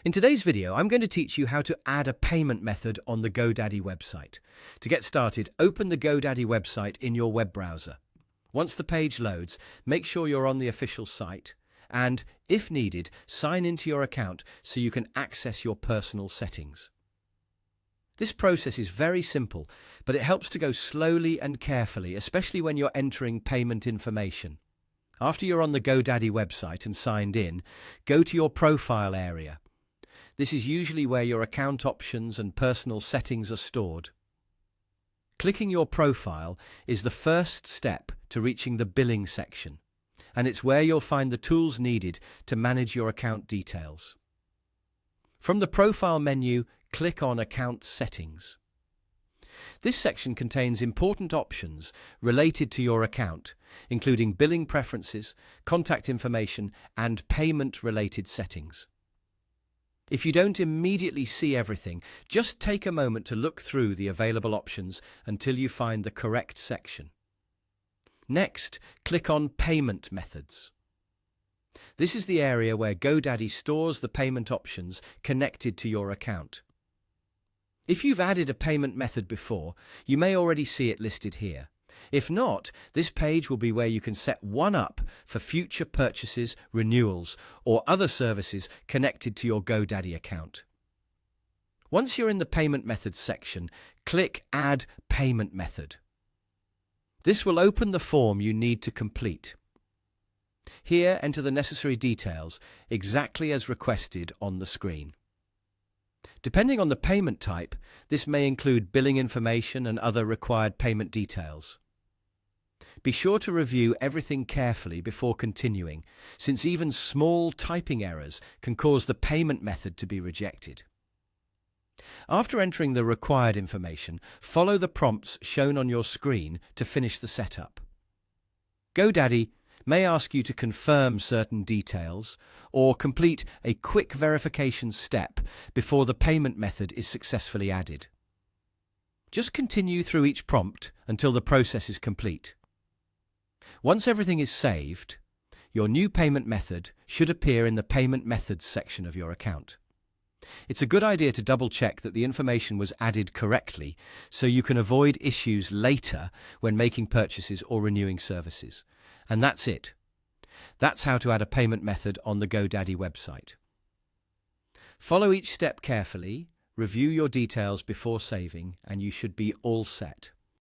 In today's video, I'm going to teach you how to add a payment method on the GoDaddy website. To get started, open the GoDaddy website in your web browser. Once the page loads, make sure you're on the official site and, if needed, sign into your account so you can access your personal settings. This process is very simple, but it helps to go slowly and carefully, especially when you're entering payment information. After you're on the GoDaddy website and signed in, go to your profile area. This is usually where your account options and personal settings are stored. Clicking your profile is the first step to reaching the billing section, and it's where you'll find the tools needed to manage your account details. From the profile menu, click on Account Settings. This section contains important options related to your account, including billing preferences, contact information, and payment-related settings. If you don't immediately see everything, just take a moment to look through the available options until you find the correct section. Next, click on Payment Methods. This is the area where GoDaddy stores the payment options connected to your account. If you've added a payment method before, you may already see it listed here. If not, this page will be where you can set one up for future purchases, renewals, or other services connected to your GoDaddy account. Once you're in the Payment Methods section, click Add Payment Method. This will open the form you need to complete. Here, enter the necessary details, exactly as requested on the screen. Depending on the payment type, this may include billing information and other required payment details. Be sure to review everything carefully before continuing, since even small typing errors can cause the payment method to be rejected. After entering the required information, follow the prompts shown on your screen to finish the setup. GoDaddy may ask you to confirm certain details or complete a quick verification step before the payment method is successfully added. Just continue through each prompt until the process is complete. Once everything is saved, your new payment method should appear in the Payment Methods section of your account. It's a good idea to double-check that the information was added correctly so you can avoid issues later when making purchases or renewing services. And that's it. That's how to add a payment method on the GoDaddy website. Follow each step carefully, review your details before saving, and you should be all set.